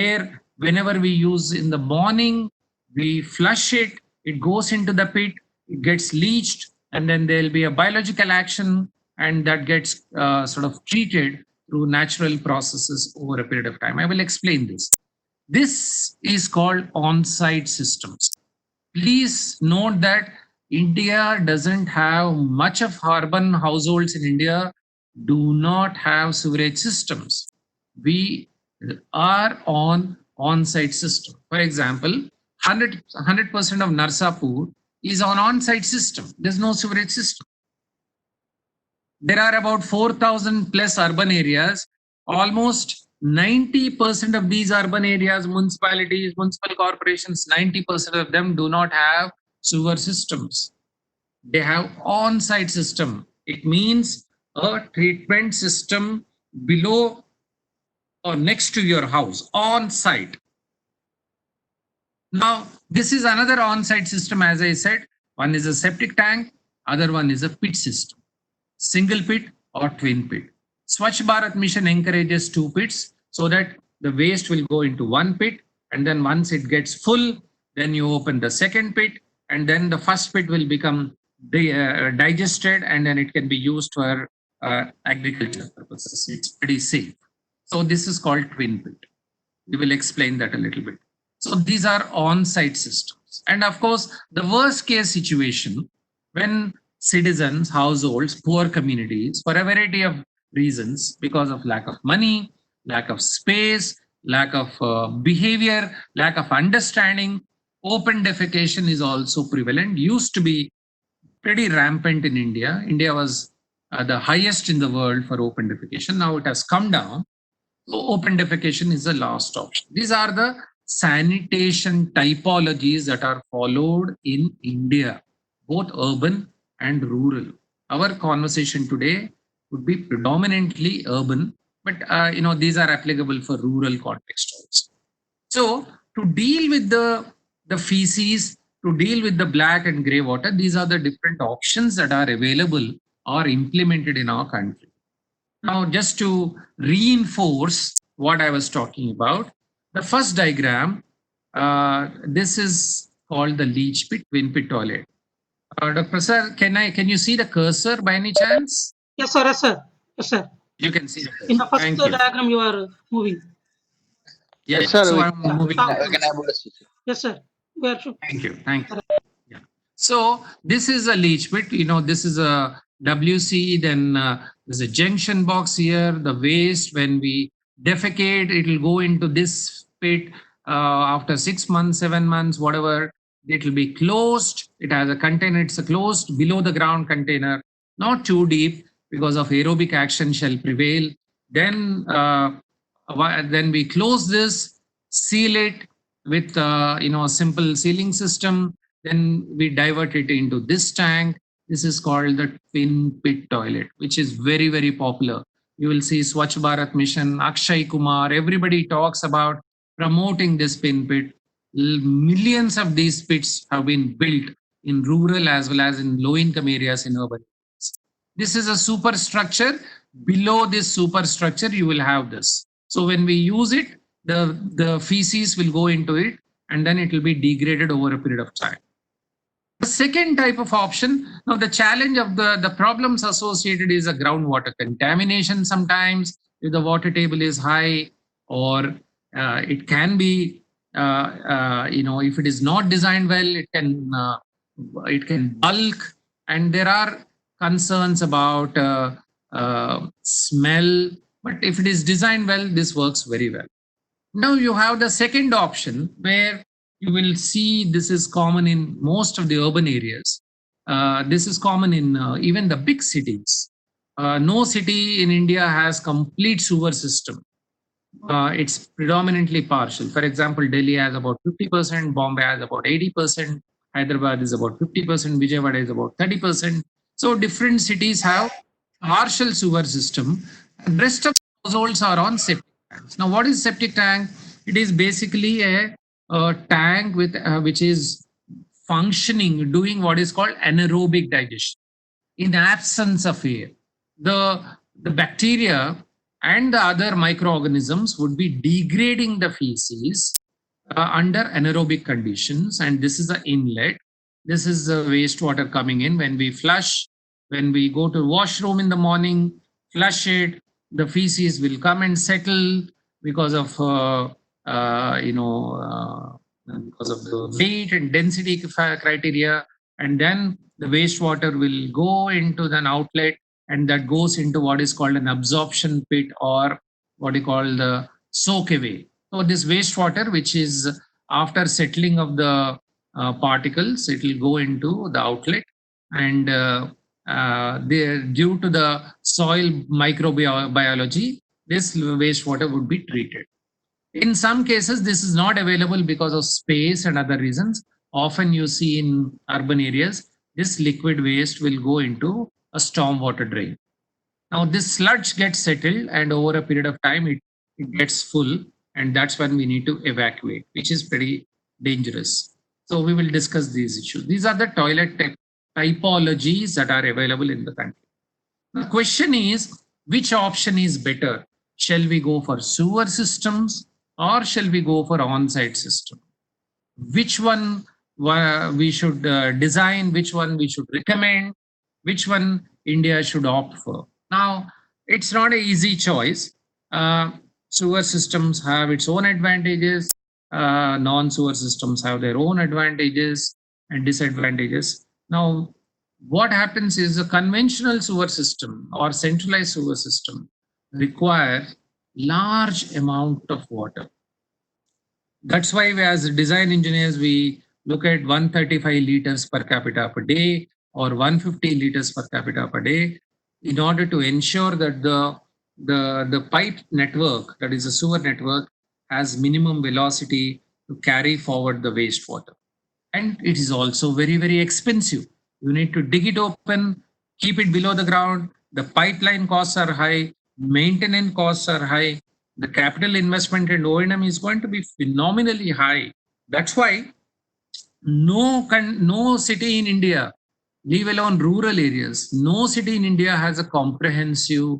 where whenever we use in the morning, we flush it, it goes into the pit, it gets leached, and then there'll be a biological action, and that gets sort of treated through natural processes over a period of time. I will explain this. This is called on-site systems. Please note that India doesn't have much of urban households in India do not have sewerage systems. We are on-site system. For example, 100% of Narsapur is on-site system. There's no sewerage system. There are about 4,000 plus urban areas. Almost 90% of these urban areas, municipalities, municipal corporations, 90% of them do not have sewer systems. They have on-site system. It means a treatment system below or next to your house, on site. Now, this is another on-site system, as I said. One is a septic tank, other one is a pit system, single pit or twin pit. Swachh Bharat Mission encourages two pits so that the waste will go into one pit, and then once it gets full, then you open the second pit, and then the first pit will become digested, and then it can be used for agricultural purposes. It's pretty safe. So this is called twin pit. We will explain that a little bit. So these are on-site systems. And of course, the worst case situation when citizens, households, poor communities, for a variety of reasons, because of lack of money, lack of space, lack of behavior, lack of understanding, open defecation is also prevalent. Used to be pretty rampant in India. India was the highest in the world for open defecation. Now it has come down. So open defecation is the last option. These are the sanitation typologies that are followed in India, both urban and rural. Our conversation today would be predominantly urban, but these are applicable for rural context also. So to deal with the feces, to deal with the black and gray water, these are the different options that are available or implemented in our country. Now, just to reinforce what I was talking about, the first diagram, this is called the leach pit, twin pit toilet. Dr. Prasad, can you see the cursor by any chance? Yes, sir. Yes, sir. Yes, sir. You can see the cursor. In the first Thank you. diagram, you are moving. Yes, sir, so we I'm moving. can able to see. Yes, sir. We are sure. Thank you. Thank you. Yeah. So this is a leach pit. This is a WC. Then there's a junction box here. The waste, when we defecate, it will go into this pit. After 6 months, 7 months, whatever, it will be closed. It has a container. It's a closed below the ground container, not too deep because of aerobic action shall prevail. Then we close this, seal it with a simple sealing system. Then we divert it into this tank. This is called the twin pit toilet, which is very, very popular. You will see Swachh Bharat Mission, Akshay Kumar, everybody talks about promoting this twin pit. Millions of these pits have been built in rural as well as in low-income areas in urban areas. This is a superstructure. Below this superstructure, you will have this. So when we use it, the feces will go into it, and then it will be degraded over a period of time. The second type of option, now the challenge of the problems associated is a groundwater contamination sometimes if the water table is high, or it can be, if it is not designed well, it can bulk, and there are concerns about smell, but if it is designed well, this works very well. Now you have the second option where you will see this is common in most of the urban areas. This is common in even the big cities. No city in India has complete sewer system. It's predominantly partial. For example, Delhi has about 50%, Bombay has about 80%, Hyderabad is about 50%, Vijayawada is about 30%. So different cities have partial sewer system. And rest of the households are on septic tanks. Now, what is septic tank? It is basically a tank with which is functioning, doing what is called anaerobic digestion. In absence of air, the bacteria and the other microorganisms would be degrading the feces under anaerobic conditions. And this is the inlet. This is the wastewater coming in. When we flush, when we go to washroom in the morning, flush it, the feces will come and settle because of because of the weight and density criteria, and then the wastewater will go into an outlet, and that goes into what is called an absorption pit, or what you call the soak away. So this wastewater, which is after settling of the particles, it will go into the outlet, and due to the soil microbiology, this wastewater would be treated. In some cases, this is not available because of space and other reasons. Often you see in urban areas, this liquid waste will go into a stormwater drain. Now, this sludge gets settled, and over a period of time, it gets full, and that's when we need to evacuate, which is pretty dangerous. So, we will discuss these issues. These are the toilet typologies that are available in the country. The question is, which option is better? Shall we go for sewer systems, or shall we go for on-site system? Which one we should design, which one we should recommend, which one India should opt for? Now, it's not an easy choice. Sewer systems have its own advantages. Non-sewer systems have their own advantages and disadvantages. Now, what happens is a conventional sewer system or centralized sewer system require large amount of water. That's why we, as design engineers, we look at 135 liters per capita per day or 150 liters per capita per day in order to ensure that the pipe network, that is a sewer network, has minimum velocity to carry forward the wastewater. And it is also very, very expensive. You need to dig it open, keep it below the ground. The pipeline costs are high, maintenance costs are high. The capital investment in O&M is going to be phenomenally high. That's why no city in India, leave alone rural areas, no city in India has a comprehensive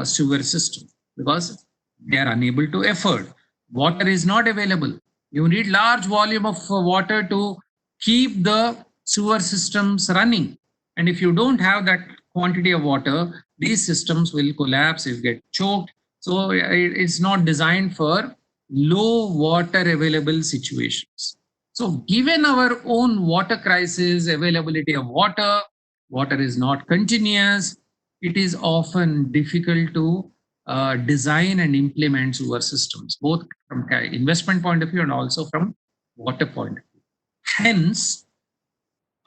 sewer system, because they are unable to afford. Water is not available. You need large volume of water to keep the sewer systems running. And if you don't have that quantity of water, these systems will collapse, if get choked. So it's not designed for low water available situations. So given our own water crisis, availability of water, water is not continuous, it is often difficult to design and implement sewer systems, both from investment point of view and also from water point of view. Hence,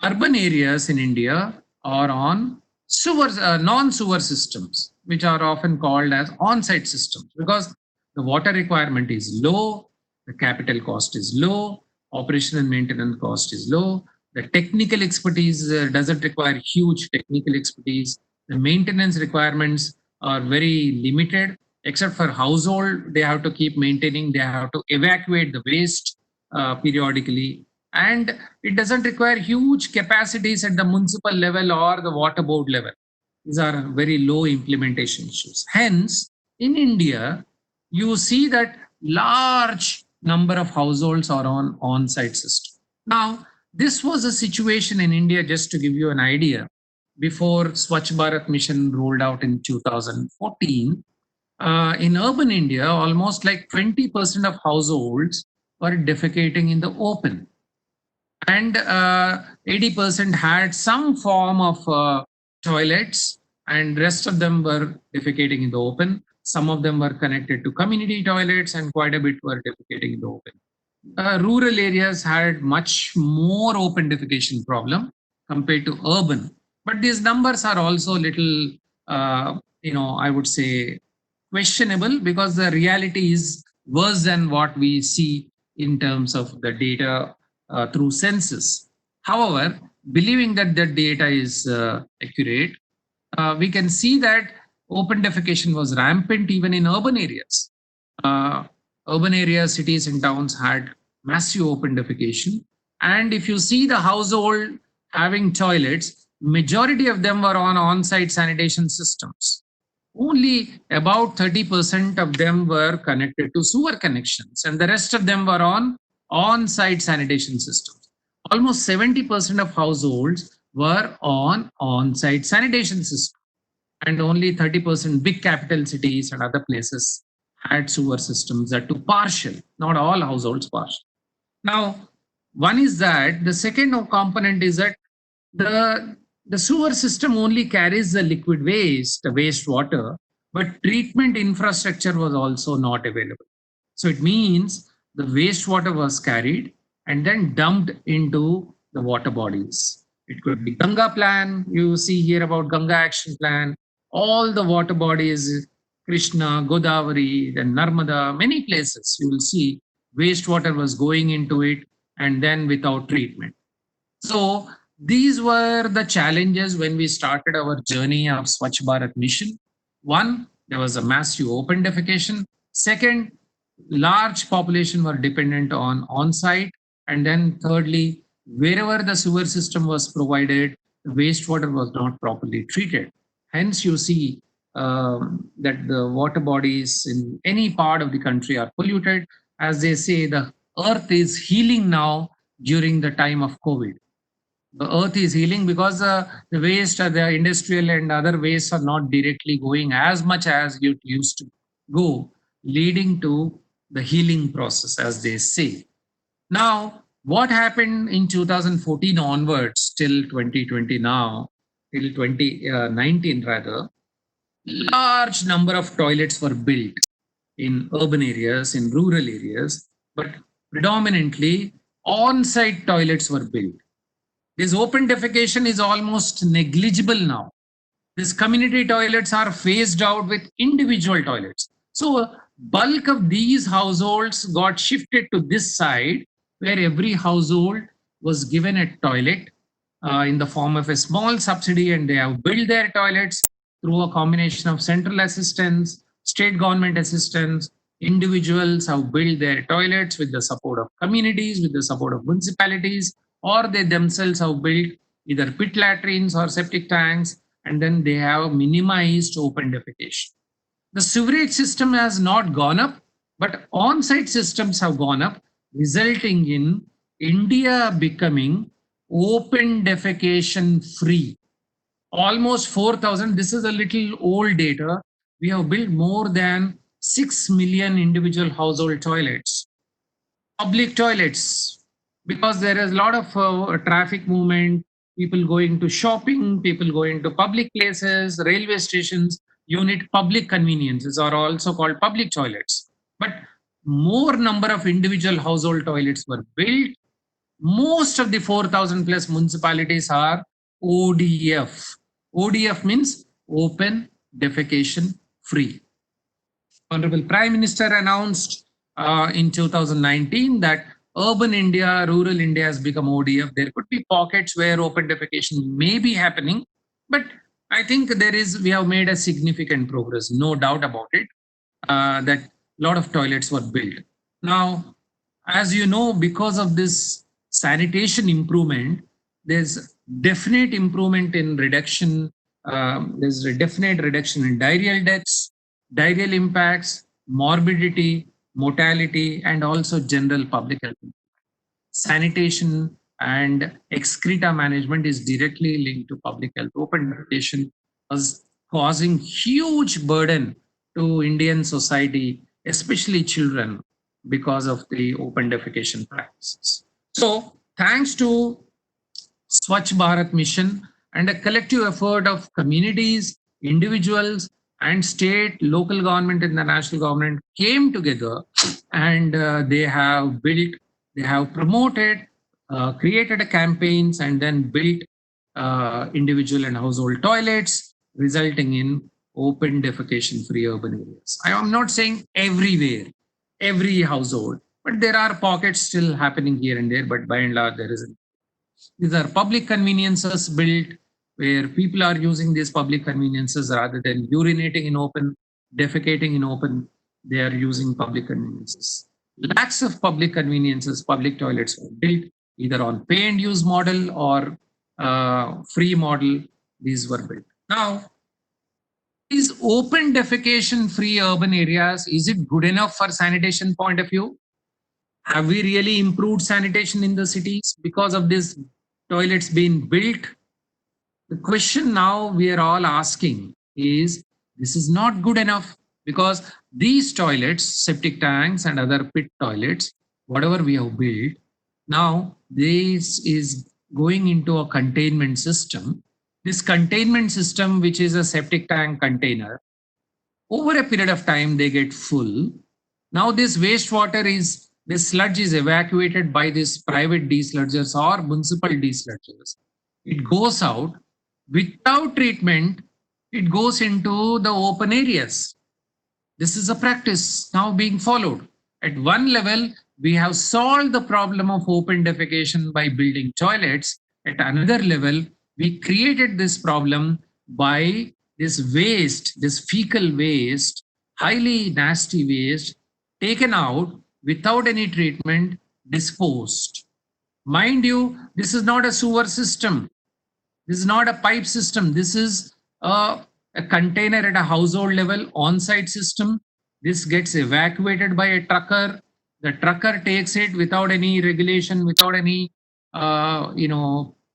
urban areas in India are on sewers, non-sewer systems, which are often called as on-site systems, because the water requirement is low, the capital cost is low, operation and maintenance cost is low, the technical expertise doesn't require huge technical expertise, the maintenance requirements are very limited, except for household, they have to keep maintaining, they have to evacuate the waste periodically, and it doesn't require huge capacities at the municipal level or the water board level. These are very low implementation issues. Hence, in India, you see that large number of households are on on-site system. Now, this was a situation in India, just to give you an idea, before Swachh Bharat Mission rolled out in 2014. In urban India, almost like 20% of households were defecating in the open, and 80% had some form of toilets, and rest of them were defecating in the open. Some of them were connected to community toilets, and quite a bit were defecating in the open. Rural areas had much more open defecation problem compared to urban, but these numbers are also little, I would say, questionable, because the reality is worse than what we see in terms of the data through census. However, believing that the data is accurate, we can see that open defecation was rampant even in urban areas. Urban areas, cities and towns had massive open defecation. And if you see the household having toilets, majority of them were on on-site sanitation systems. only about 30% of them were connected to sewer connections, and the rest of them were on-site sanitation systems. Almost 70% of households were on-site sanitation systems, and only 30% big capital cities and other places had sewer systems that too partial, not all households partial. Now, one is that the second component is that the the sewer system only carries the liquid waste, the wastewater, but treatment infrastructure was also not available. So it means the wastewater was carried and then dumped into the water bodies. It could be Ganga plan. You see here about Ganga action plan. All the water bodies, Krishna, Godavari, then Narmada, many places you will see wastewater was going into it and then without treatment. So these were the challenges when we started our journey of Swachh Bharat mission. One, there was a massive open defecation. Second, large population were dependent on site. And then thirdly, wherever the sewer system was provided, the wastewater was not properly treated. Hence, you see that the water bodies in any part of the country are polluted. As they say, the earth is healing now during the time of COVID. The earth is healing because the waste, the industrial and other wastes are not directly going as much as it used to go, leading to the healing process, as they say. Now, what happened in 2014 onwards till 2020 now, till 2019 rather, large number of toilets were built in urban areas, in rural areas, but predominantly on-site toilets were built. This open defecation is almost negligible now. These community toilets are phased out with individual toilets. So bulk of these households got shifted to this side where every household was given a toilet in the form of a small subsidy, and they have built their toilets through a combination of central assistance, state government assistance. Individuals have built their toilets with the support of communities, with the support of municipalities, or they themselves have built either pit latrines or septic tanks, and then they have minimized open defecation. The sewerage system has not gone up, but on-site systems have gone up, resulting in India becoming open defecation free. Almost 4,000, this is a little old data. We have built more than 6 million individual household toilets, public toilets, because there is a lot of traffic movement, people going to shopping, people going to public places, railway stations. You need public conveniences are also called public toilets. But more number of individual household toilets were built. Most of the 4,000 plus municipalities are ODF. ODF means open defecation free. Honorable Prime Minister announced in 2019 that urban India, rural India has become ODF. There could be pockets where open defecation may be happening, but I think we have made a significant progress, no doubt about it, that a lot of toilets were built. Now, as you know, because of this sanitation improvement, there's definite improvement in reduction. There's a definite reduction in diarrheal deaths, diarrheal impacts, morbidity, mortality, and also general public health. Sanitation and excreta management is directly linked to public health. Open defecation was causing huge burden to Indian society, especially children, because of the open defecation practices. So, thanks to Swachh Bharat mission and a collective effort of communities, individuals, and state, local government, and the national government came together, and they have built, they have promoted, created a campaigns, and then built individual and household toilets, resulting in open defecation free urban areas. I am not saying everywhere, every household, but there are pockets still happening here and there, but by and large, there isn't. These are public conveniences built where people are using these public conveniences rather than urinating in open, defecating in open. They are using public conveniences. Lakhs of public conveniences, public toilets were built either on pay and use model or free model. These were built. Now, Is open defecation free urban areas, is it good enough for sanitation point of view? Have we really improved sanitation in the cities because of this toilets being built? The question now we are all asking is, this is not good enough, because these toilets, septic tanks and other pit toilets, whatever we have built, now this is going into a containment system. This containment system, which is a septic tank container, over a period of time they get full. Now this wastewater is, this sludge is evacuated by these private desludgers or municipal desludgers. It goes out without treatment, it goes into the open areas. This is a practice now being followed. At one level, we have solved the problem of open defecation by building toilets. At another level, we created this problem by this waste, this fecal waste, highly nasty waste, taken out without any treatment, disposed. Mind you, this is not a sewer system. This is not a pipe system. This is a container at a household level, on-site system. This gets evacuated by a trucker. The trucker takes it without any regulation, without any,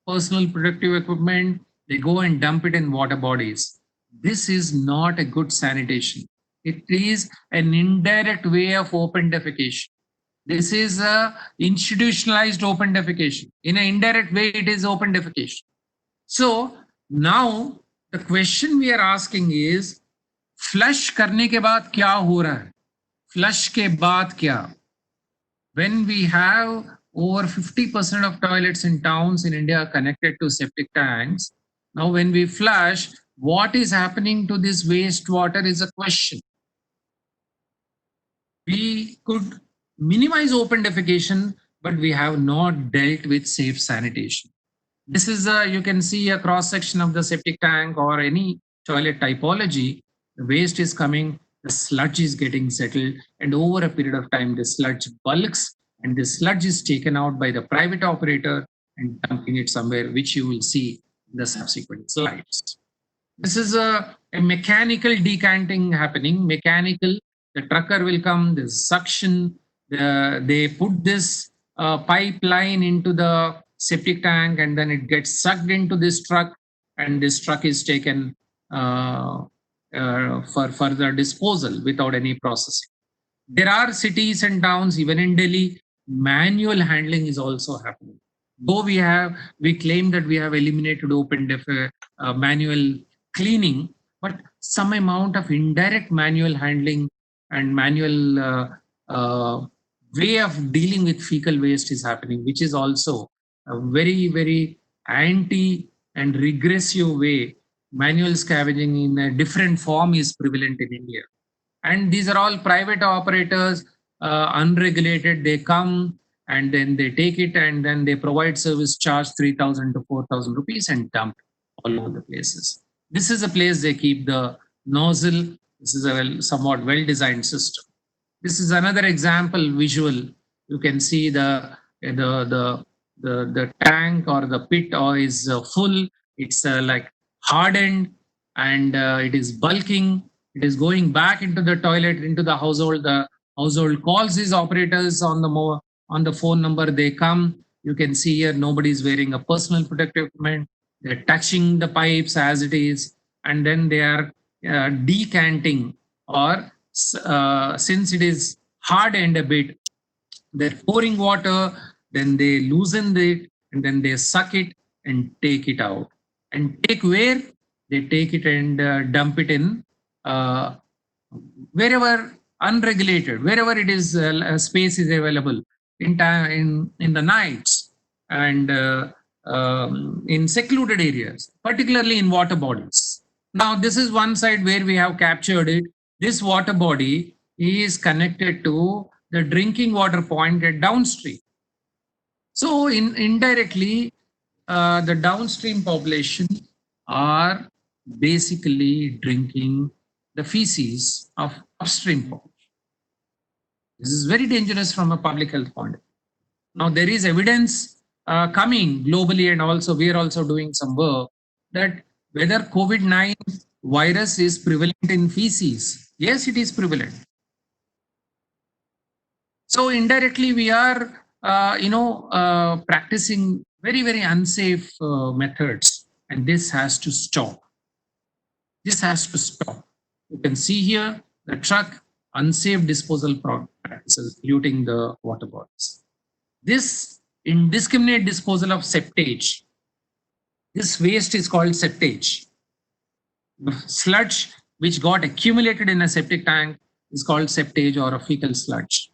personal protective equipment. They go and dump it in water bodies. This is not a good sanitation. It is an indirect way of open defecation. This is a institutionalized open defecation. In an indirect way, it is open defecation. So now the question we are asking is, flush करने के बाद क्या हो रहा है? Flush के बाद क्या? When we have over 50% of toilets in towns in India connected to septic tanks, now when we flush, what is happening to this wastewater is a question. We could minimize open defecation, but we have not dealt with safe sanitation. This is you can see a cross section of the septic tank or any toilet typology. The waste is coming, the sludge is getting settled, and over a period of time, the sludge bulks, and the sludge is taken out by the private operator and dumping it somewhere, which you will see in the subsequent slides. This is a mechanical decanting happening. Mechanical, the trucker will come, the suction, they put this pipeline into the septic tank, and then it gets sucked into this truck, and this truck is taken for further disposal without any processing. There are cities and towns, even in Delhi, manual handling is also happening. Though we claim that we have eliminated manual cleaning, but some amount of indirect manual handling and manual way of dealing with fecal waste is happening, which is also a very, very anti and regressive way. Manual scavenging in a different form is prevalent in India. And these are all private operators, unregulated. They come and then they take it, and then they provide service charge 3,000 to 4,000 rupees and dump all over the places. This is a place they keep the nozzle. This is a somewhat well-designed system. This is another example visual. You can see the tank or the pit or is full. It's like hardened, and it is bulking. It is going back into the toilet, into the household. The household calls these operators on the phone number. They come. You can see here nobody is wearing a personal protective equipment. They're touching the pipes as it is, and then they are decanting, or since it is hardened a bit, they're pouring water, then they loosen it, and then they suck it and take it out. And take where? They take it and dump it in wherever unregulated, wherever it is space is available in the nights, and in secluded areas, particularly in water bodies. Now, this is one side where we have captured it. This water body is connected to the drinking water point at downstream. So indirectly, the downstream population are basically drinking the feces of upstream population. This is very dangerous from a public health point of view. Now, there is evidence coming globally, and also we are also doing some work that whether COVID-19 virus is prevalent in feces? Yes, it is prevalent. So indirectly, we are, practicing very, very unsafe methods, and this has to stop. This has to stop. You can see here the truck unsafe disposal practices polluting the water bodies. This indiscriminate disposal of septage. This waste is called septage. The sludge which got accumulated in a septic tank is called septage or a fecal sludge.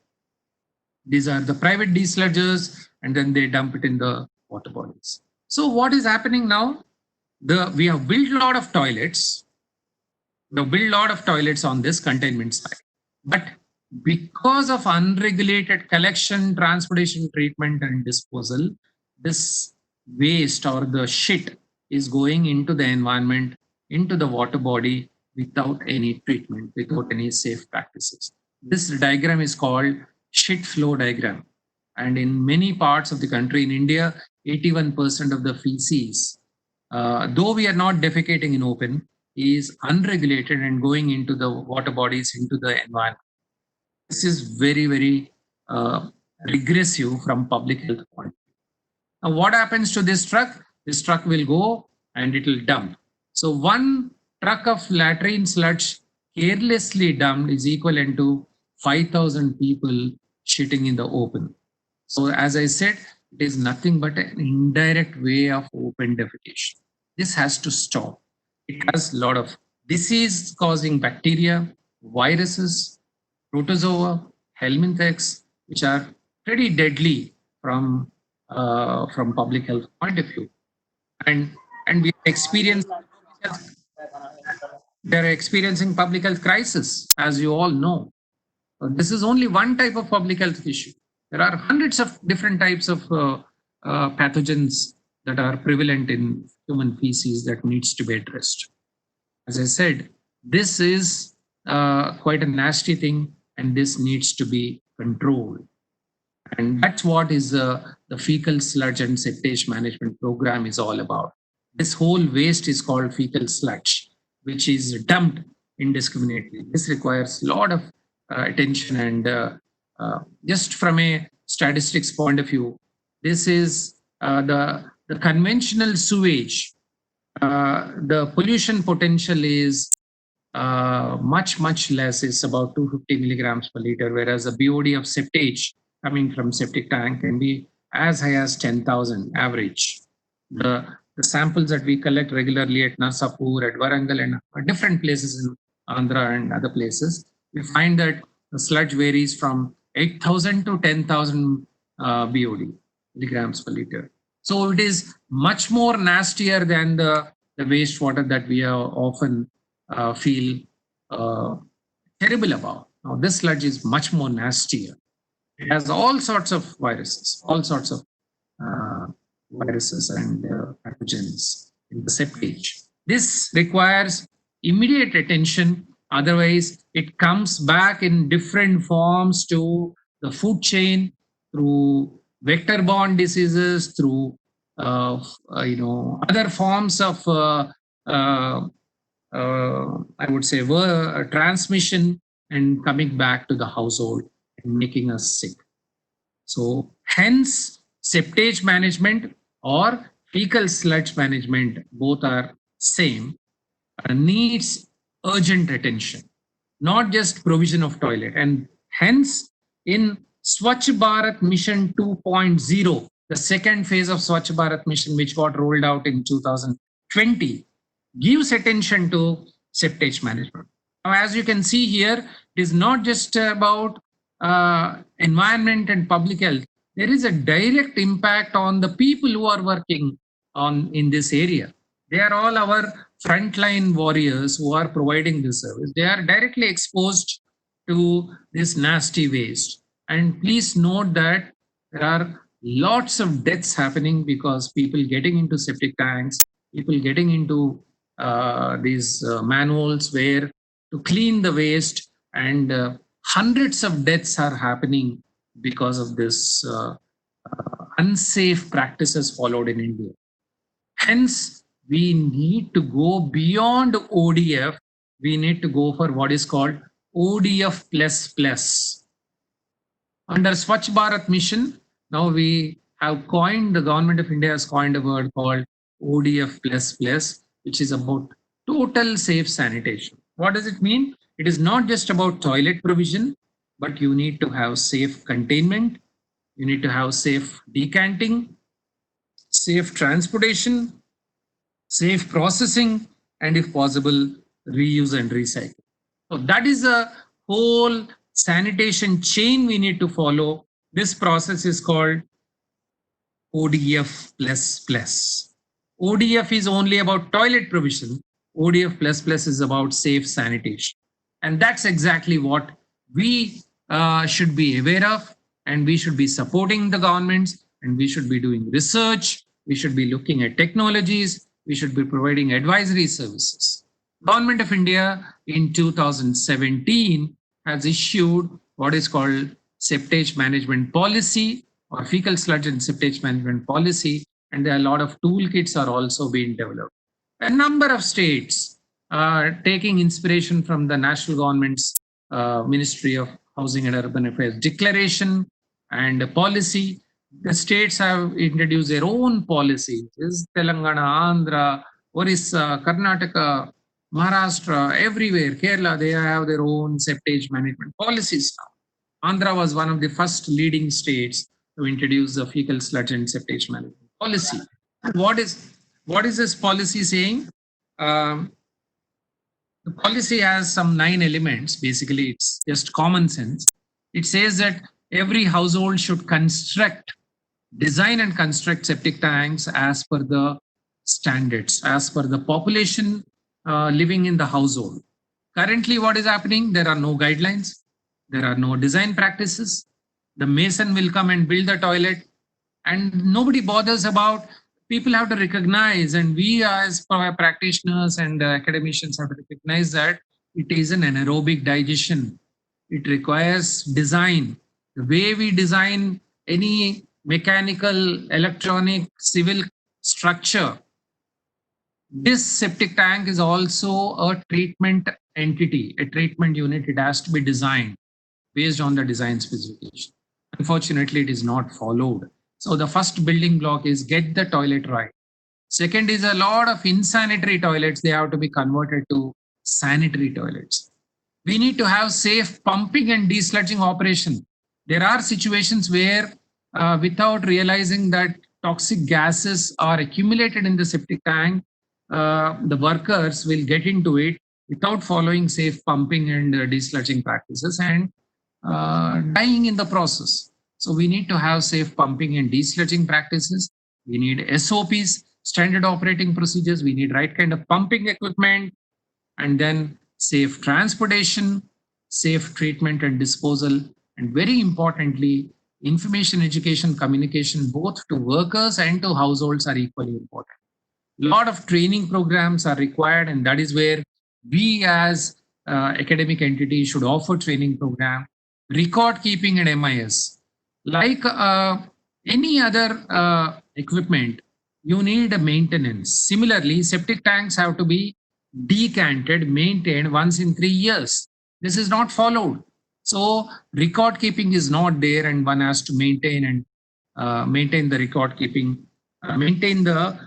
These are the private desludgers, and then they dump it in the water bodies. So what is happening now? We have built a lot of toilets. We have built a lot of toilets on this containment side, but because of unregulated collection, transportation, treatment, and disposal, this waste or the shit is going into the environment, into the water body without any treatment, without any safe practices. This diagram is called shit flow diagram. And in many parts of the country, in India, 81% of the feces, though we are not defecating in open, is unregulated and going into the water bodies, into the environment. This is very, very regressive from public health point. Now, what happens to this truck? This truck will go and it will dump. So one truck of latrine sludge carelessly dumped is equivalent to 5,000 people shitting in the open. So as I said, it is nothing but an indirect way of open defecation. This has to stop. It has a lot of disease causing bacteria, viruses, protozoa, helminthics, which are pretty deadly from public health point of view. And we are experiencing public health crisis, as you all know. This is only one type of public health issue. There are hundreds of different types of pathogens that are prevalent in human feces that needs to be addressed. As I said, this is quite a nasty thing, and this needs to be controlled. And that's what is the fecal sludge and septage management program is all about. This whole waste is called fecal sludge, which is dumped indiscriminately. This requires a lot of attention, and just from a statistics point of view, this is the conventional sewage. The pollution potential is much less. It's about 250 milligrams per liter, whereas the BOD of septage coming from septic tank can be as high as 10,000 average. The samples that we collect regularly at Narsapur, at Warangal, and different places in Andhra and other places, we find that the sludge varies from 8,000 to 10,000 BOD, milligrams per liter. So it is much more nastier than the wastewater that we often feel terrible about. Now, this sludge is much more nastier. It has all sorts of viruses, all sorts of viruses and pathogens in the septage. This requires immediate attention. Otherwise, it comes back in different forms to the food chain through vector-borne diseases, through other forms of I would say transmission, and coming back to the household and making us sick. So hence septage management or fecal sludge management, both are same, needs urgent attention, not just provision of toilet. And hence in Swachh Bharat Mission 2.0, the second phase of Swachh Bharat Mission, which got rolled out in 2020, gives attention to septage management. Now, as you can see here, it is not just about environment and public health. There is a direct impact on the people who are working in this area. They are all our frontline warriors who are providing this service. They are directly exposed to this nasty waste. And please note that there are lots of deaths happening because people getting into septic tanks, people getting into these manholes where to clean the waste, and hundreds of deaths are happening because of this unsafe practices followed in India. Hence, we need to go beyond ODF. We need to go for what is called ODF plus plus. Under Swachh Bharat mission, now we have coined, the government of India has coined a word called ODF plus plus, which is about total safe sanitation. What does it mean? It is not just about toilet provision, but you need to have safe containment, you need to have safe decanting, safe transportation, safe processing, and if possible, reuse and recycle. So that is a whole sanitation chain we need to follow. This process is called ODF plus plus. ODF is only about toilet provision. ODF plus plus is about safe sanitation. And that's exactly what we should be aware of, and we should be supporting the governments, and we should be doing research. We should be looking at technologies. We should be providing advisory services. Government of India in 2017 has issued what is called septage management policy, or fecal sludge and septage management policy, and there are a lot of toolkits are also being developed. A number of states are taking inspiration from the national government's Ministry of Housing and Urban Affairs declaration and policy. The states have introduced their own policies. Is Telangana, Andhra, Orissa, Karnataka, Maharashtra, everywhere, Kerala, they have their own septage management policies now. Andhra was one of the first leading states to introduce the fecal sludge and septage management policy. What is this policy saying? The policy has some 9 elements. Basically, it's just common sense. It says that every household should design and construct septic tanks as per the standards, as per the population living in the household. Currently, what is happening? There are no guidelines. There are no design practices. The mason will come and build the toilet, and nobody bothers about. People have to recognize, and we as practitioners and academicians have to recognize that it is an anaerobic digestion. It requires design. The way we design any mechanical, electronic, civil structure, this septic tank is also a treatment entity, a treatment unit. It has to be designed based on the design specification. Unfortunately, it is not followed. So the first building block is get the toilet right. Second is a lot of insanitary toilets. They have to be converted to sanitary toilets. We need to have safe pumping and desludging operation. There are situations where without realizing that toxic gases are accumulated in the septic tank, the workers will get into it without following safe pumping and desludging practices and dying in the process. So we need to have safe pumping and desludging practices. We need SOPs, standard operating procedures. We need right kind of pumping equipment, and then safe transportation, safe treatment and disposal, and very importantly, information, education, communication, both to workers and to households are equally important. A lot of training programs are required, and that is where we as academic entities should offer training program, record keeping and MIS. Like any other equipment, you need a maintenance. Similarly, septic tanks have to be decanted, maintained once in 3 years. This is not followed. So record keeping is not there, and one has to maintain and maintain the record keeping, maintain the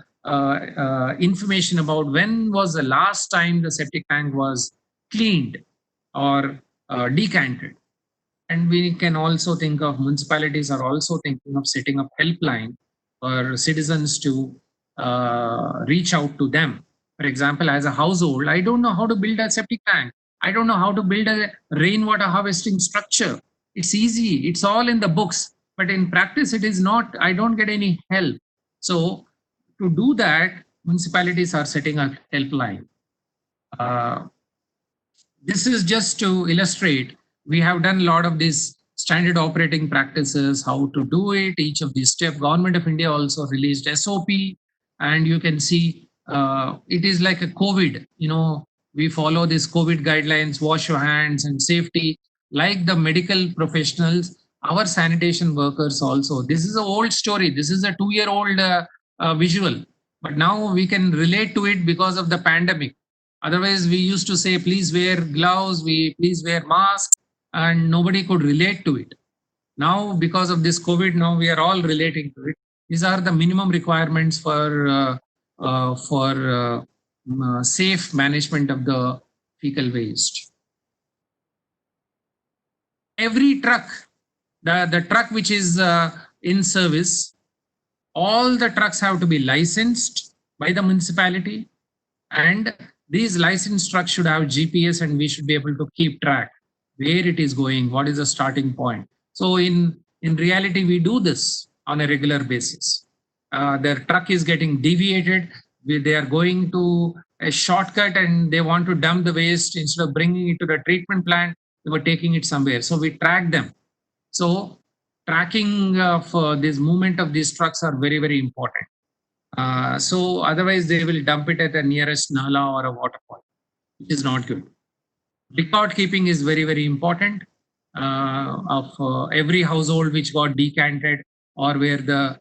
information about when was the last time the septic tank was cleaned or decanted. And we can also think of municipalities are also thinking of setting up helpline for citizens to reach out to them. For example, as a household, I don't know how to build a septic tank. I don't know how to build a rainwater harvesting structure. It's easy. It's all in the books. But in practice, it is not. I don't get any help. So to do that, municipalities are setting a helpline. This is just to illustrate. We have done a lot of these standard operating practices, how to do it, each of these steps. Government of India also released SOP, and you can see it is like a COVID. We follow these COVID guidelines, wash your hands and safety. Like the medical professionals, our sanitation workers also. This is an old story. This is a 2-year-old visual. But now we can relate to it because of the pandemic. Otherwise, we used to say, please wear gloves, please wear masks, and nobody could relate to it. Now, because of this COVID, now we are all relating to it. These are the minimum requirements for safe management of the fecal waste. Every truck, the truck which is in service, all the trucks have to be licensed by the municipality, and these licensed trucks should have GPS, and we should be able to keep track where it is going, what is the starting point. So in reality, we do this on a regular basis. Their truck is getting deviated. They are going to a shortcut and they want to dump the waste. Instead of bringing it to the treatment plant, they were taking it somewhere. So we track them. So tracking of this movement of these trucks are very, very important. So otherwise they will dump it at the nearest nala or a waterfall, which is not good. Record keeping is very, very important of every household which got decanted or where the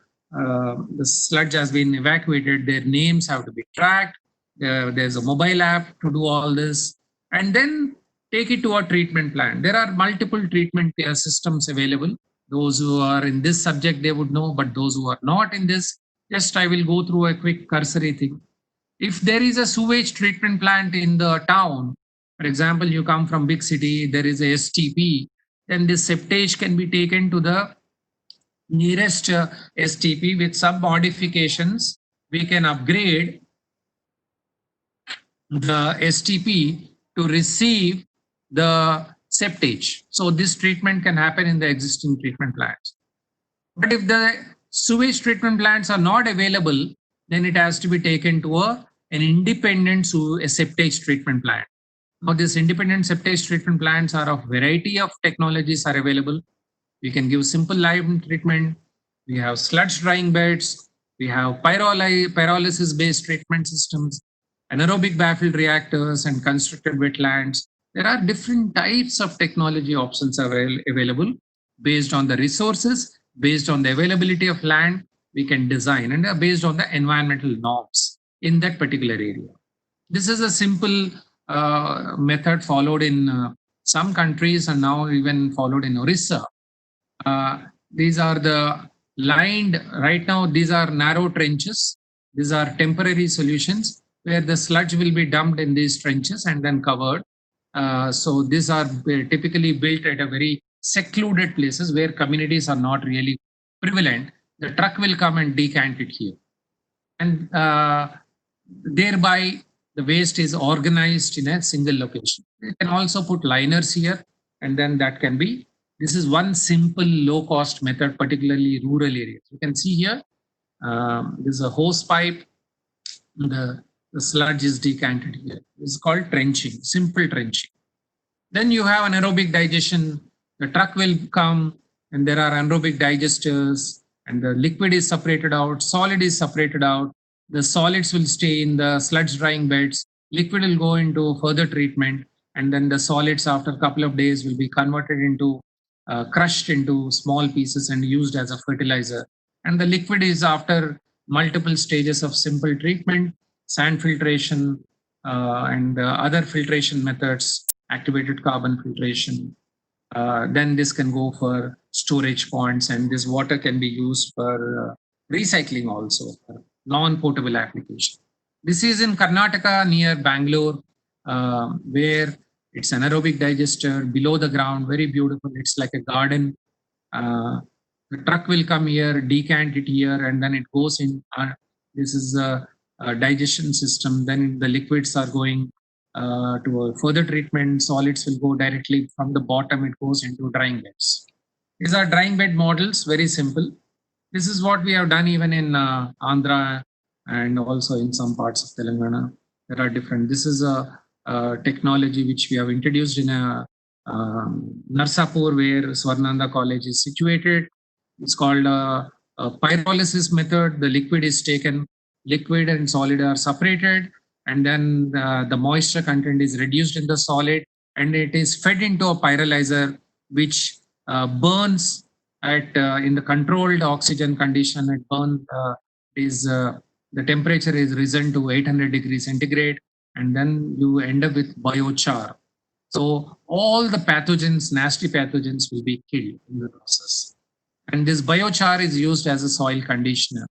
sludge has been evacuated. Their names have to be tracked. There's a mobile app to do all this, and then take it to a treatment plant. There are multiple treatment systems available. Those who are in this subject, they would know, but those who are not in this, just I will go through a quick cursory thing. If there is a sewage treatment plant in the town, for example, you come from big city, there is a STP, then this septage can be taken to the nearest STP. With some modifications. We can upgrade the STP to receive the septage. So this treatment can happen in the existing treatment plants. But if the sewage treatment plants are not available, then it has to be taken to an independent septage treatment plant. Now, this independent septage treatment plants are of variety of technologies are available. We can give simple lime treatment. We have sludge drying beds. We have pyrolysis based treatment systems, anaerobic baffled reactors, and constructed wetlands. There are different types of technology options available based on the resources, based on the availability of land. We can design, and based on the environmental norms in that particular area. This is a simple method followed in some countries and now even followed in Orissa. These are the lined, right now, these are narrow trenches. These are temporary solutions where the sludge will be dumped in these trenches and then covered. So these are typically built at a very secluded places where communities are not really prevalent. The truck will come and decant it here. And thereby the waste is organized in a single location. You can also put liners here, and then that can be, this is one simple low cost method, particularly rural areas. You can see here, this is a hose pipe. The sludge is decanted here. This is called trenching, simple trenching. Then you have anaerobic digestion. The truck will come and there are anaerobic digesters, and the liquid is separated out, solid is separated out. The solids will stay in the sludge drying beds. Liquid will go into further treatment, and then the solids after a couple of days will be converted into crushed into small pieces and used as a fertilizer. And the liquid is after multiple stages of simple treatment, sand filtration, and other filtration methods, activated carbon filtration. Then this can go for storage points, and this water can be used for recycling also, for non-potable application. This is in Karnataka near Bangalore, where it's an anaerobic digester below the ground, very beautiful. It's like a garden. The truck will come here, decant it here, and then it goes in. This is a digestion system. Then the liquids are going to a further treatment. Solids will go directly from the bottom. It goes into drying beds. These are drying bed models, very simple. This is what we have done even in Andhra and also in some parts of Telangana. There are different. This is a technology which we have introduced in a Narsapur, where Swarnanda College is situated. It's called a pyrolysis method. The liquid is taken, liquid and solid are separated, and then the moisture content is reduced in the solid, and it is fed into a pyrolyzer which burns at in the controlled oxygen condition. It burns is the temperature is risen to 800 degrees centigrade, and then you end up with biochar. So all the pathogens, nasty pathogens, will be killed in the process. And this biochar is used as a soil conditioner.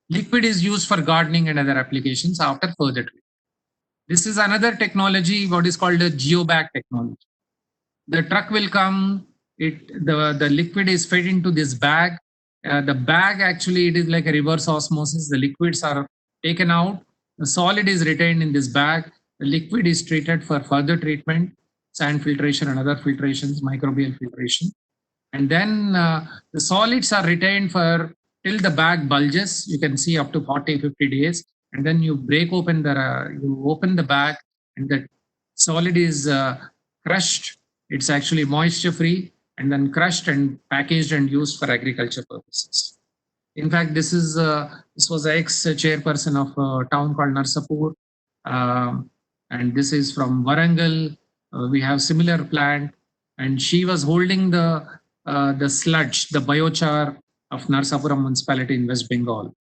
Liquid is used for gardening and other applications after further treatment. This is another technology, what is called a geobag technology. The truck will come, the liquid is fed into this bag. The bag actually, it is like a reverse osmosis. The liquids are taken out. The solid is retained in this bag. The liquid is treated for further treatment, sand filtration and other filtrations, microbial filtration. And then the solids are retained for till the bag bulges. You can see up to 40, 50 days. And then you you open the bag, and the solid is crushed. It's actually moisture free, and then crushed and packaged and used for agriculture purposes. In fact, this was the ex-chairperson of a town called Narsapur, and this is from Warangal. We have similar plant, and she was holding the sludge, the biochar of Narsapuram municipality in West Bengal,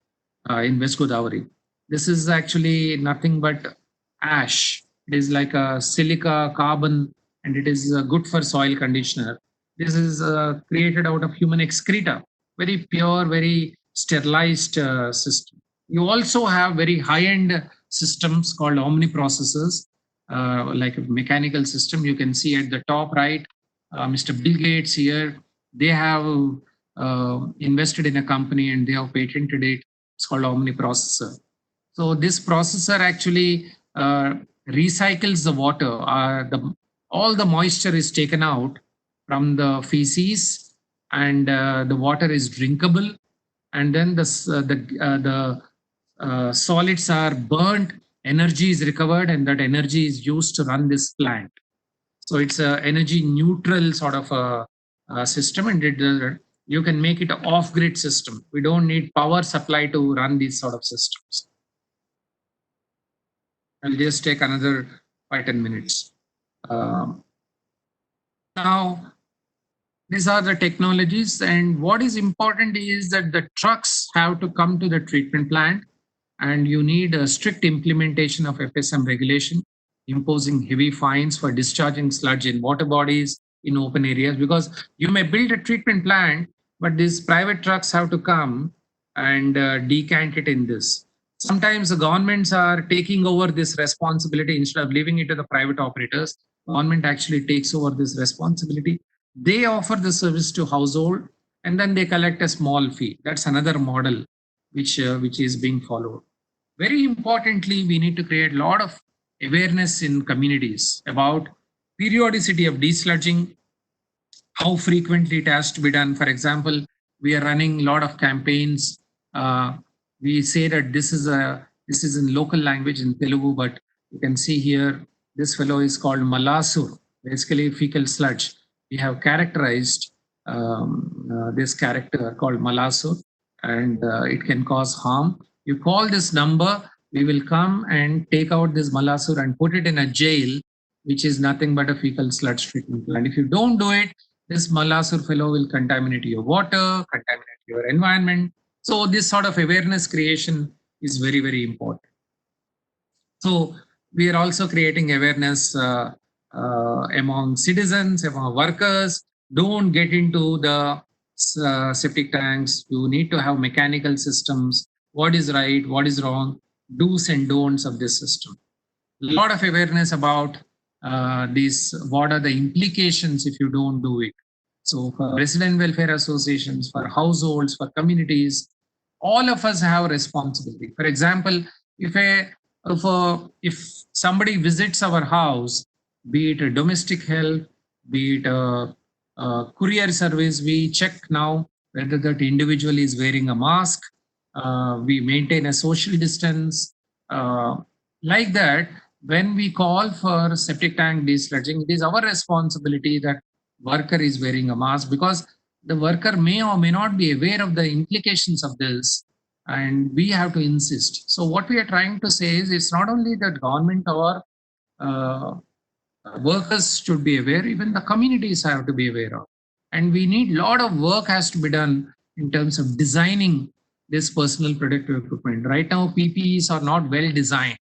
in West Godavari. This is actually nothing but ash. It is like a silica carbon, and it is good for soil conditioner. This is created out of human excreta, very pure, very sterilized system. You also have very high-end systems called omniprocessors, like a mechanical system. You can see at the top right, Mr. Bill Gates here. They have invested in a company and they have patented it. It's called omniprocessor. So this processor actually recycles the water. All the moisture is taken out from the feces, and the water is drinkable. And then the solids are burnt, energy is recovered, and that energy is used to run this plant. So it's a energy neutral sort of a system, and you can make it an off-grid system. We don't need power supply to run these sort of systems. I'll just take another 5-10 minutes. Now, these are the technologies, and what is important is that the trucks have to come to the treatment plant, and you need a strict implementation of FSM regulation, imposing heavy fines for discharging sludge in water bodies in open areas, because you may build a treatment plant, but these private trucks have to come and decant it in this. Sometimes the governments are taking over this responsibility instead of leaving it to the private operators. Government actually takes over this responsibility. They offer the service to household, and then they collect a small fee. That's another model which is being followed. Very importantly, we need to create a lot of awareness in communities about periodicity of desludging, how frequently it has to be done. For example, we are running a lot of campaigns. We say that this is in local language in Telugu, but you can see here, this fellow is called Malasur, basically fecal sludge. We have characterized this character called Malasur, and it can cause harm. You call this number, we will come and take out this Malasur and put it in a jail, which is nothing but a fecal sludge treatment plant. If you don't do it, this Malasur fellow will contaminate your water, contaminate your environment. So this sort of awareness creation is very, very important. So we are also creating awareness among citizens, among workers. Don't get into the septic tanks. You need to have mechanical systems. What is right, what is wrong, do's and don'ts of this system. A lot of awareness about these, what are the implications if you don't do it. So for resident welfare associations, for households, for communities, all of us have a responsibility. For example, if somebody visits our house, be it a domestic help, be it a courier service, we check now whether that individual is wearing a mask. We maintain a social distance. Like that, when we call for septic tank desludging, it is our responsibility that worker is wearing a mask, because the worker may or may not be aware of the implications of this, and we have to insist. So what we are trying to say is, it's not only that government or workers should be aware, even the communities have to be aware of. And we need a lot of work has to be done in terms of designing this personal protective equipment. Right now, PPEs are not well designed.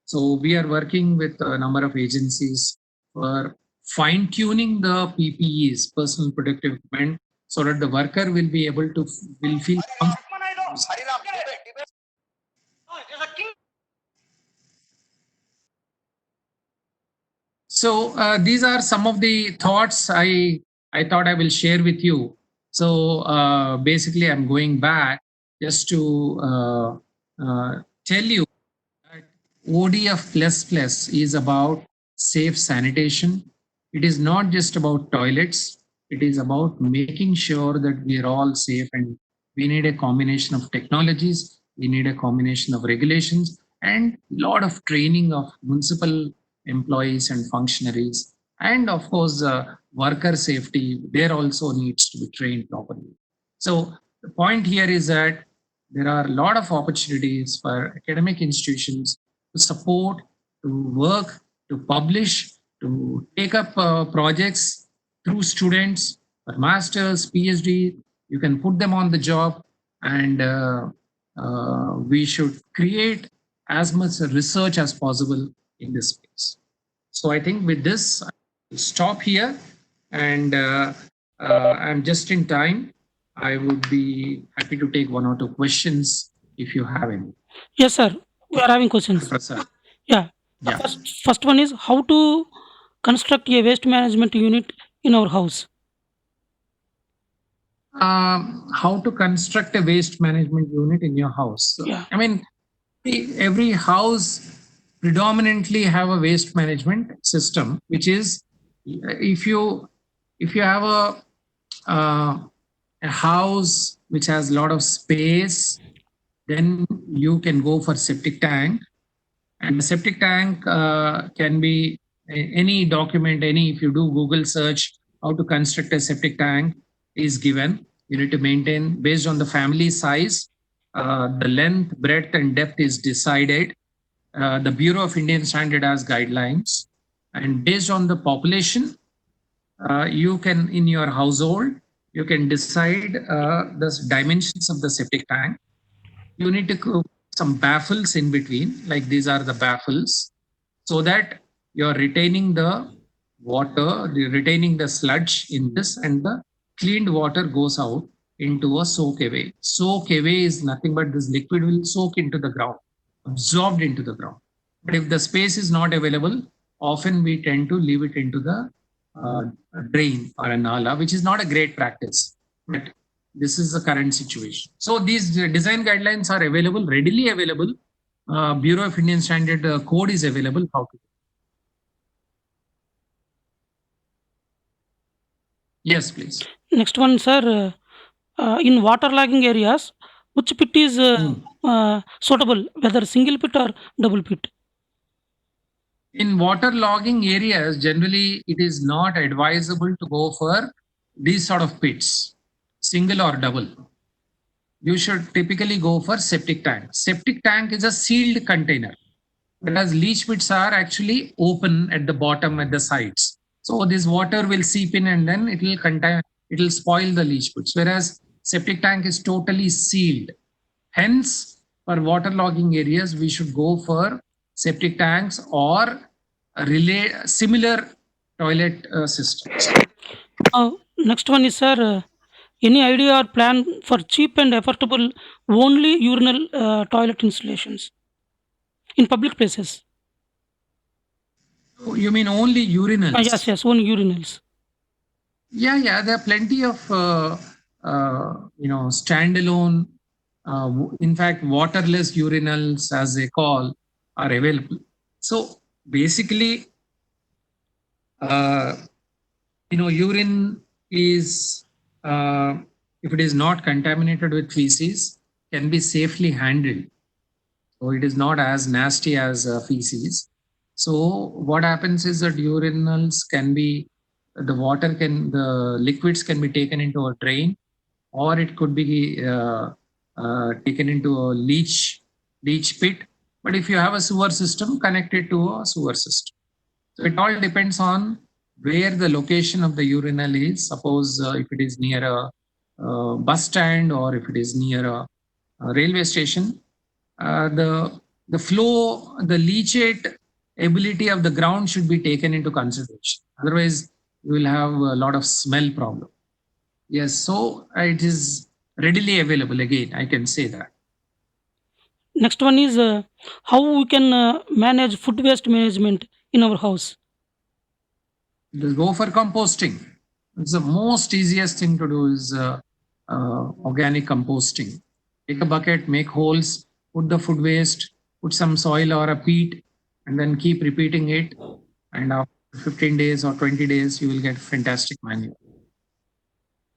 So we are working with a number of agencies for fine tuning the PPEs, personal protective equipment, so that the worker will be able to will feel comfortable. So these are some of the thoughts I thought I will share with you. So basically, I'm going back just to tell you that ODF is about safe sanitation. It is not just about toilets. It is about making sure that we are all safe, and we need a combination of technologies. We need a combination of regulations and lot of training of municipal employees and functionaries, and of course worker safety there also needs to be trained properly. So the point here is that there are a lot of opportunities for academic institutions to support, to work, to publish, to take up projects through students for masters, PhD. You can put them on the job, and we should create as much research as possible in this space. So I think with this, I'll stop here, and I'm just in time. I would be happy to take one or two questions if you have any. Yes, sir. We are having questions. Prasad. Yeah. Yeah. First one is how to construct a waste management unit in our house. How to construct a waste management unit in your house? Yeah. I mean, every house predominantly have a waste management system, which is if you have a house which has a lot of space, then you can go for septic tank. And the septic tank can be any document, if you do Google search, how to construct a septic tank is given. You need to maintain based on the family size, the length, breadth, and depth is decided. The Bureau of Indian Standard has guidelines. And based on the population, you can, in your household, you can decide the dimensions of the septic tank. You need to put some baffles in between, like these are the baffles, so that you're retaining the water, retaining the sludge in this, and the cleaned water goes out into a soak away. Soak away is nothing but this liquid will soak into the ground, absorbed into the ground. But if the space is not available, often we tend to leave it into the drain or a nala, which is not a great practice. But this is the current situation. So these design guidelines are available, readily available. Bureau of Indian Standard code is available. How to? Yes, please. Next one, sir. In waterlogging areas, which pit is suitable, whether single pit or double pit? In waterlogging areas, generally it is not advisable to go for these sort of pits, single or double. You should typically go for septic tank. Septic tank is a sealed container, whereas leach pits are actually open at the bottom, at the sides. So this water will seep in and then it will contain, it will spoil the leach pits. Whereas septic tank is totally sealed. Hence, for waterlogging areas, we should go for septic tanks or similar toilet systems. Next one is, sir. Any idea or plan for cheap and affordable only urinal toilet installations in public places? You mean only urinals? Yes, only urinals. Yeah, there are plenty of standalone, in fact, waterless urinals, as they call, are available. So basically, urine is, if it is not contaminated with feces, can be safely handled. So it is not as nasty as feces. So what happens is that urinals can be, the liquids can be taken into a drain, or it could be taken into a leach pit. But if you have a sewer system, connect it to a sewer system. So it all depends on where the location of the urinal is. Suppose if it is near a bus stand, or if it is near a railway station, the flow, the leachate ability of the ground should be taken into consideration. Otherwise, you will have a lot of smell problem. Yes, so it is readily available. Again, I can say that. Next one is how we can manage food waste management in our house. Just go for composting. It's the most easiest thing to do is organic composting. Take a bucket, make holes, put the food waste, put some soil or a peat, and then keep repeating it. And after 15 days or 20 days, you will get fantastic manure.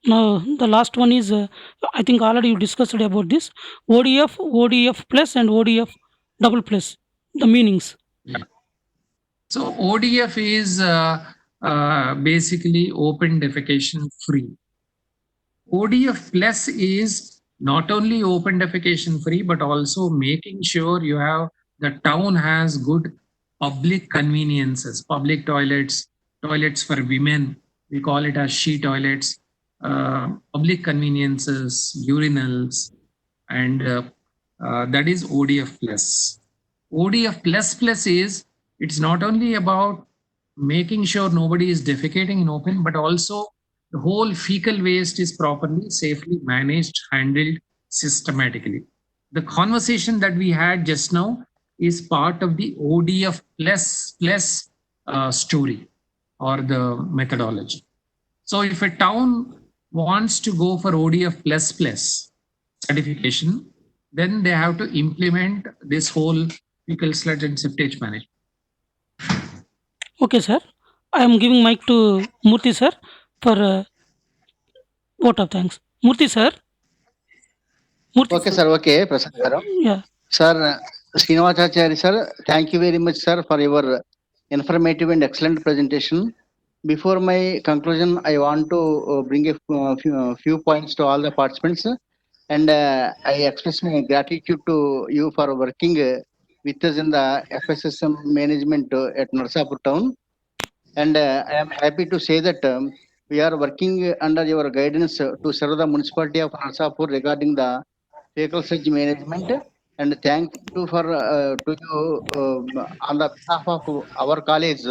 Now the last one is I think already you discussed about this ODF, ODF plus and ODF double plus. The meanings. So ODF is basically open defecation free. ODF plus is not only open defecation free, but also making sure you have the town has good public conveniences, public toilets, toilets for women. We call it as she toilets, public conveniences, urinals, and that is ODF plus. ODF plus is it's not only about making sure nobody is defecating in open, but also the whole fecal waste is properly, safely managed, handled systematically. The conversation that we had just now is part of the ODF plus story or the methodology. So if a town wants to go for ODF plus certification, then they have to implement this whole fecal sludge and septage management. Okay, sir. I am giving mic to Murthy sir for vote of thanks. Murthy sir. Murthy Okay, sir. Okay, Prasad garu. Yeah. Sir, Srinivasachari sir, thank you very much, sir, for your informative and excellent presentation. Before my conclusion, I want to bring a few points to all the participants, and I express my gratitude to you for working with us in the FSSM management at Narsapur town. And I am happy to say that we are working under your guidance to serve the municipality of Narsapur regarding the fecal sludge management. And thank you for to you on the behalf of our college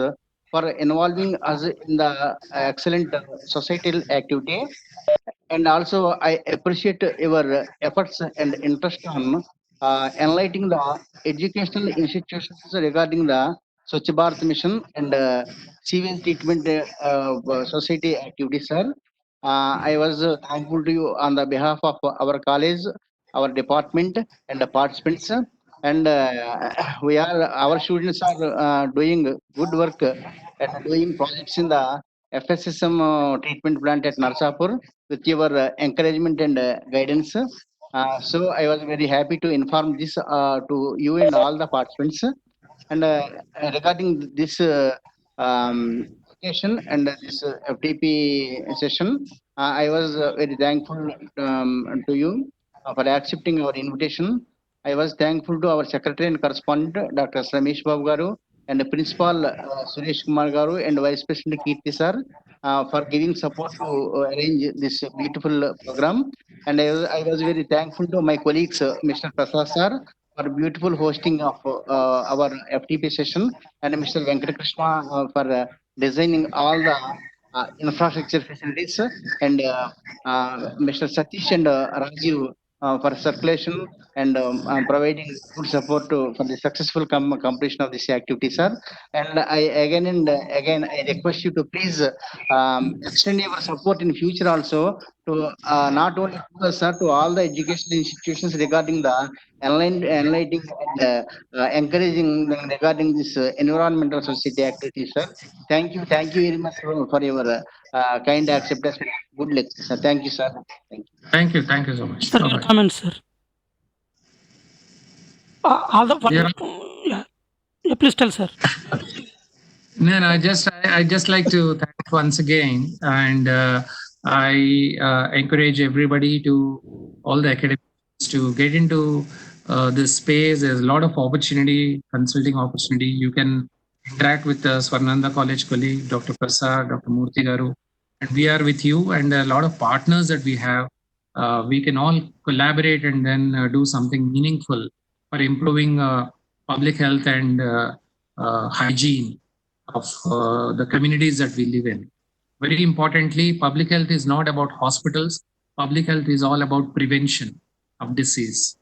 for involving us in the excellent societal activity. And also, I appreciate your efforts and interest on enlightening the educational institutions regarding the Swachh Bharat mission and sewage treatment society activities, sir. I was thankful to you on the behalf of our college, our department, and the participants. And our students are doing good work and doing projects in the FSSM treatment plant at Narsapur with your encouragement and guidance. So I was very happy to inform this to you and all the participants. And regarding this occasion and this FTP session, I was very thankful to you for accepting our invitation. I was thankful to our secretary and correspondent, Dr. Ramesh Babu Garu, and the principal Suresh Kumar Garu, and Vice President Kirti sir for giving support to arrange this beautiful program. And I was very thankful to my colleagues, Mr. Prasad sir, for beautiful hosting of our FTP session, and Mr. Venkatakrishna for designing all the infrastructure facilities, and Mr. Satish and Rajiv for circulation and providing good support for the successful completion of this activity, sir. And I again I request you to please extend your support in future also to not only to us, sir, to all the educational institutions regarding the enlightening and encouraging them regarding this environmental society activities, sir. Thank you very much for your kind acceptance. Good luck, sir. Thank you, sir. Thank you. Thank you so much. Sir, your Bye-bye. comments, sir. All the Yeah. yeah. Please tell, sir. No, I just like to thank once again, and I encourage everybody to all the academics to get into this space. There's a lot of opportunity, consulting opportunity. You can interact with Swarnanda College colleague, Dr. Prasad, Dr. Murthy Garu, and we are with you, and a lot of partners that we have. we can all collaborate and then do something meaningful for improving public health and hygiene of the communities that we live in. Very importantly, public health is not about hospitals. Public health is all about prevention of disease,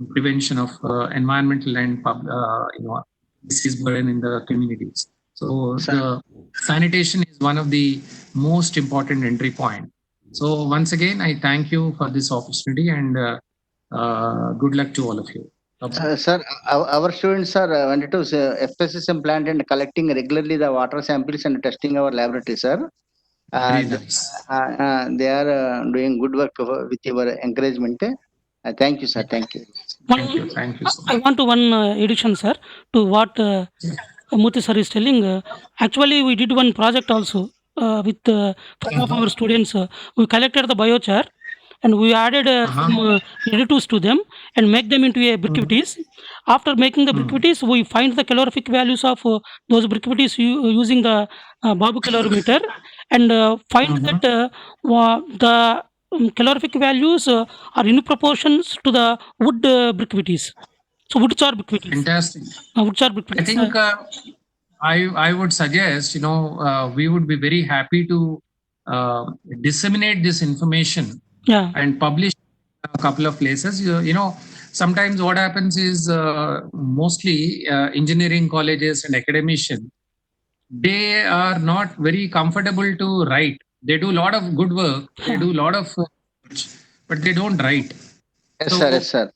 prevention of environmental and disease burden in the communities. So the sanitation is one of the most important entry point. So once again, I thank you for this opportunity and good luck to all of you. Sir, our students are went to FSSM plant and collecting regularly the water samples and testing our laboratory, sir. Very nice. They are doing good work with your encouragement. Thank you, sir. Thank you. Thank you. Thank you so I much. want to one addition, sir, to what Murthy sir is telling. Actually, we did one project also with some of our students. We collected the biochar and we added some additives to them and make them into a briquettes. After making the briquettes, we find the calorific values of those briquettes using the Babu calorimeter and find that the calorific values are in proportions to the wood briquettes. So wood char briquettes. Fantastic. Wood char I briquettes. think I would suggest, we would be very happy to disseminate this information Yeah. and publish a couple of places. Sometimes what happens is mostly engineering colleges and academicians, they are not very comfortable to write. They do a lot of good work, they do a lot of research, but they don't write. Yes, sir. Yes, sir.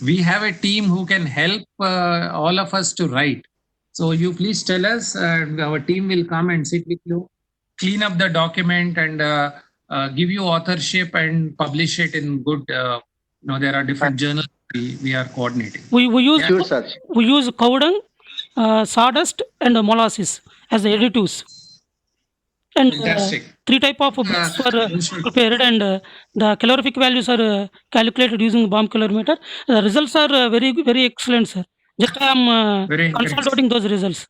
We have a team who can help all of us to write. So you please tell us, and our team will come and sit with you, clean up the document, and give you authorship and publish it in good. There are different journals we are coordinating. We use Sure, sir. we use cow dung, sawdust, and molasses as the additives. And Fantastic. 3 type of bricks were You should- prepared, and the calorific values are calculated using bomb calorimeter. The results are very excellent, sir. Just I am Very encouraging. consolidating those results.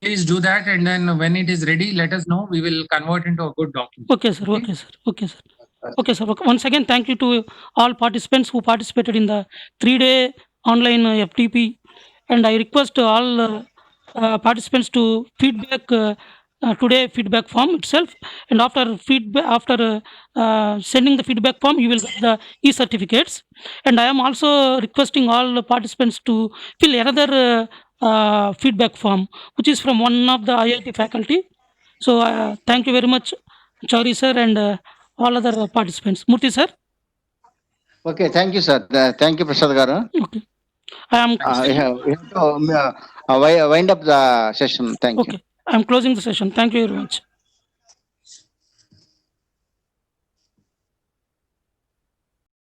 Please do that, and then when it is ready, let us know. We will convert into a good document. Okay, sir. Okay, sir. Okay, sir. Okay, sir. Okay. Once again, thank you to all participants who participated in the 3-day online FTP, and I request all participants to feedback today feedback form itself, and after sending the feedback form, you will get the e-certificates. And I am also requesting all the participants to fill another feedback form, which is from one of the IIT faculty. So thank you very much, Chauri sir, and all other participants. Murthy sir. Okay, thank you, sir. Thank you, Prasad Garu. Okay. I am We have to wind up the session. Thank you. okay. I am closing the session. Thank you very much.